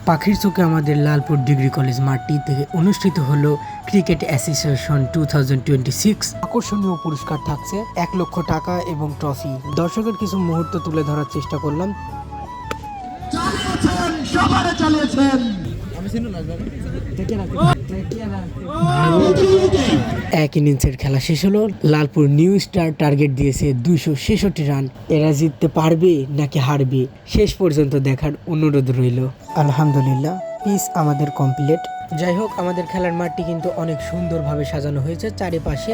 পাখির চোখে আমাদের লালপুর ডিগ্রি কলেজ মাঠটি থেকে অনুষ্ঠিত হলো ক্রিকেট অ্যাসোসিয়েশন 2026। আকর্ষণীয় পুরস্কার থাকছে 1 লক্ষ টাকা এবং ট্রফি। দর্শকের কিছু মুহূর্ত তুলে ধরার চেষ্টা করলাম। এক ইনিংসের খেলা শেষ হলো। লালপুর নিউ স্টার টার্গেট দিয়েছে 266 রান। এরা জিততে পারবে নাকি হারবে শেষ পর্যন্ত দেখার অনুরোধ রইল। আলহামদুলিল্লাহ, পিচ আমাদের কমপ্লিট। যাই হোক, আমাদের খেলার মাঠটি কিন্তু অনেক সুন্দরভাবে সাজানো হয়েছে চারিপাশে।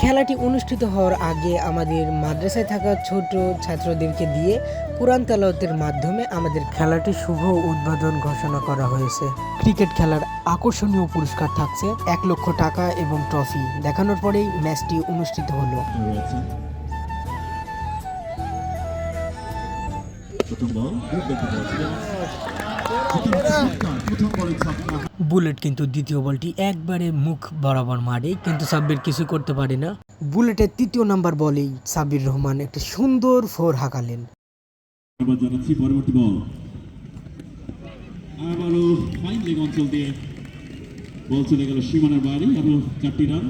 খেলাটি অনুষ্ঠিত হওয়ার আগে আমাদের মাদ্রাসায় থাকা ছোট ছাত্রদেরকে দিয়ে কোরআন তেলাওয়াতের মাধ্যমে আমাদের খেলাটি শুভ উদ্বোধন ঘোষণা করা হয়েছে। ক্রিকেট খেলার আকর্ষণীয় পুরস্কার থাকছে 1 লক্ষ টাকা এবং ট্রফি। দেখানোর পরেই ম্যাচটি অনুষ্ঠিত হলো। বুলেট কিন্তু দ্বিতীয় বলটি একবারে মুখ বরাবর মারে, কিন্তু সাব্বির কিছু করতে পারে না। বুলেটের তৃতীয় নাম্বার বলেই সাব্বির রহমান একটা সুন্দর ফোর হাঁকালেন। পরবর্তী বল আবারও ফাইন লেগ অঞ্চল দিয়ে বল চলে গেল সীমানার বাইরে। আরো 4টি রান।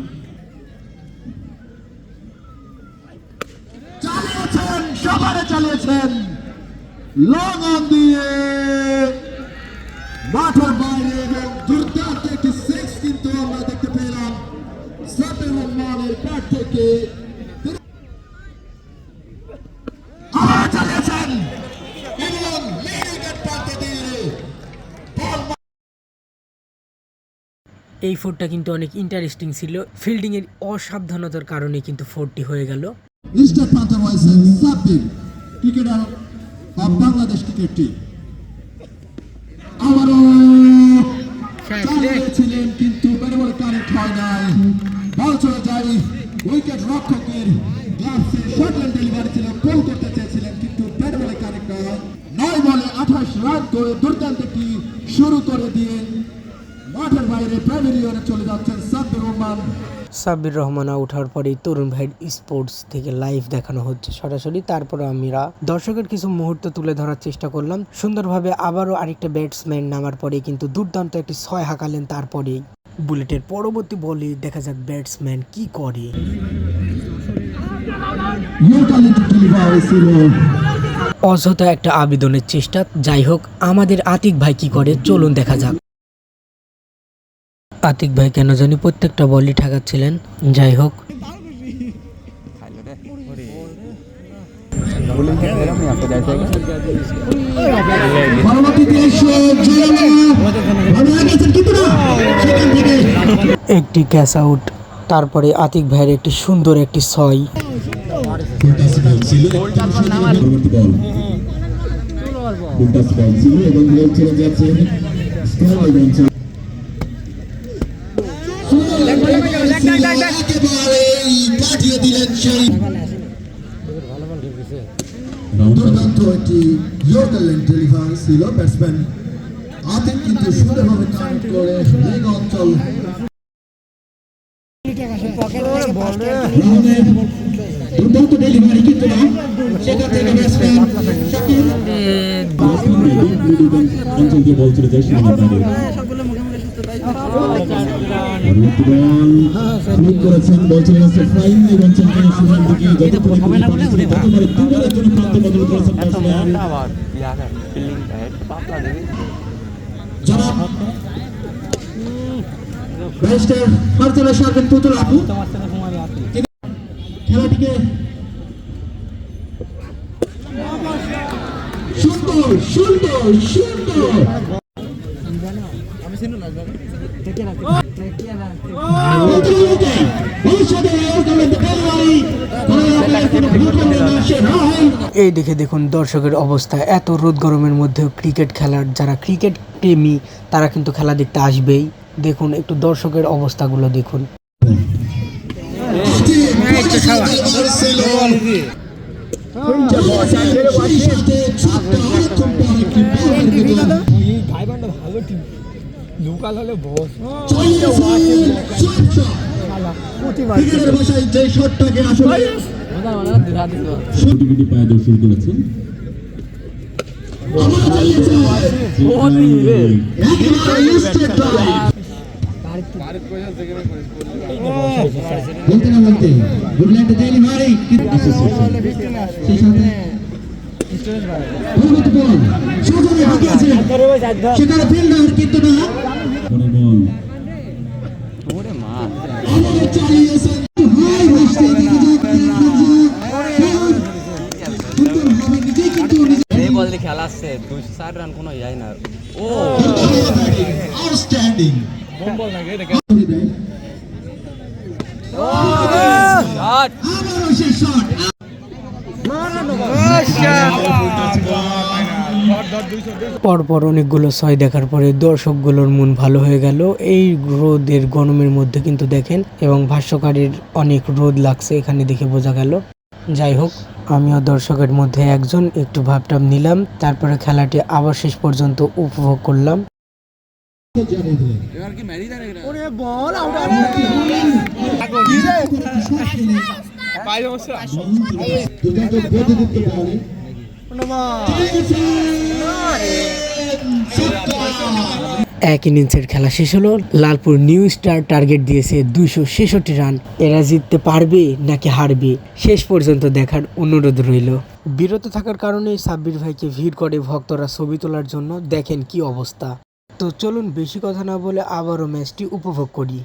চালিয়েছেন লং অন দিয়ে মাঠের বাইরে এবং দুর্দান্ত একটি সিক্স কিন্তু আমরা দেখতে পেলাম সাব্বির রহমানের ব্যাট থেকে। চালিয়েছেন এবং মিডল প্রান্তে দিয়ে এই ফোরটা কিন্তু অনেক ইন্টারেস্টিং ছিল। ফিল্ডিং এর অসাবধানতার কারণে কিন্তু ফোরটি হয়ে গেল। স্টেট প্রান্তে রয়েছে Sabbir, cricketer of Bangladesh cricket team. আবারও ছিলেন কিন্তু ব্যাটবল কানেক্ট হয় নাই। বল চলে যায় উইকেট রক্ষকের গ্লাভসে। শর্টল্যান্ড ডেলিভারি ছিল, গোল করতে চেয়েছিলেন কিন্তু ব্যাটবলে কানেক্ট হয়। 9 বলে 28 রান করে দুর্দান্ত একটি শুরু করে দিয়ে মাঠের বাইরে প্যাভিলিয়নে চলে যাচ্ছেন সাব্বির রহমান। সাব্বির রহমান আউট হওয়ার পরেই তরুণ ভাইয়ের স্পোর্টস থেকে লাইভ দেখানো হচ্ছে সরাসরি। তারপরে আমরা দর্শকের কিছু মুহূর্ত তুলে ধরার চেষ্টা করলাম সুন্দরভাবে। আবারও আরেকটা ব্যাটসম্যান নামার পরে কিন্তু দুর্দান্ত একটি 6 হাঁকালেন। তারপরেই বুলেটের পরবর্তী বলে দেখা যাক ব্যাটসম্যান কি করে। অযথা একটা আবেদনের চেষ্টা। যাই হোক, আমাদের আতিক ভাই কি করে চলুন দেখা যাক। আতিক ভাই কেন জানি প্রত্যেকটা বলই ঠেকাচ্ছিলেন। যাই হোক, একটি ক্যাচ আউট। তারপরে আতিক ভাইয়ের একটি সুন্দর একটি 6। দুর্দান্ত একটি ইয়র্কারল্যান্ড ডেলিভারি ছিল। ব্যাটসম্যান আতিক কিন্তু সুন্দরভাবে কানেক্ট করে লেগ অঞ্চল। দুর্দান্ত ডেলিভারি কিন্তু না, সেখান থেকে ব্যাটসম্যান শাকিল অঞ্চল দিয়ে বল চলে যায় সীমানার বাইরে। করেছেন বল চলে গেছে ফাইন লেগ অঞ্চল থেকে সীমানার দিকে। যতবারে দুবারের জন্য প্রান্ত বদল করেছেন ব্যাটসম্যান জনাব ব্যারিস্টার ফারজানা শারমিন পুতুল আপু। খেলাটিকে সুন্দর সুন্দর সুন্দর এই দেখে দেখুন দর্শকের অবস্থা। এত রোদ গরমের মধ্যেও ক্রিকেট খেলার যারা ক্রিকেট প্রেমী তারা কিন্তু খেলা দেখতে আসবেই। দেখুন একটু দর্শকের অবস্থাগুলো দেখুন। লোকাল হলে বস যে শটটাকে আসলে গুটি পায়ে দর্শন করেছেন বলতে না বলতে গুডল্যান্ড ডেলিভারি সেই সাথে সজনে হাঁটিয়েছে সেখানে ফিল্ডার কিন্তু না আমাদের চালিয়েছেন হাই বসতে দেখে সুন্দরভাবে নিজেই কিন্তু এই বল দিয়ে খেলা আসছে 260 রান কোনো যায় না ও আউটস্ট্যান্ডিং শট আবারও সেই শট পরপর অনেকগুলো ছয় দেখার পরে দর্শকগুলোর মন ভালো হয়ে গেল। এই রোদের গরমের মধ্যে কিন্তু দেখেন, এবং ভাষ্যকারীর অনেক রোদ লাগছে এখানে দেখে বোঝা গেল। যাই হোক, আমিও দর্শকের মধ্যে একজন, একটু ভাবটাব নিলাম, তারপরে খেলাটি আবার শেষ পর্যন্ত উপভোগ করলাম। এক ইনিংসের খেলা শেষ হলো। লালপুর নিউ স্টার টার্গেট দিয়েছে 266 রান। এরা জিততে পারবে নাকি হারবে, শেষ পর্যন্ত দেখার অনুরোধ রইল। বিরত থাকার কারণে সাব্বির ভাইকে ভিড় করে ভক্তরা ছবি তোলার জন্য। দেখেন কি অবস্থা। তো চলুন বেশি কথা না বলে আবারও ম্যাচটি উপভোগ করি।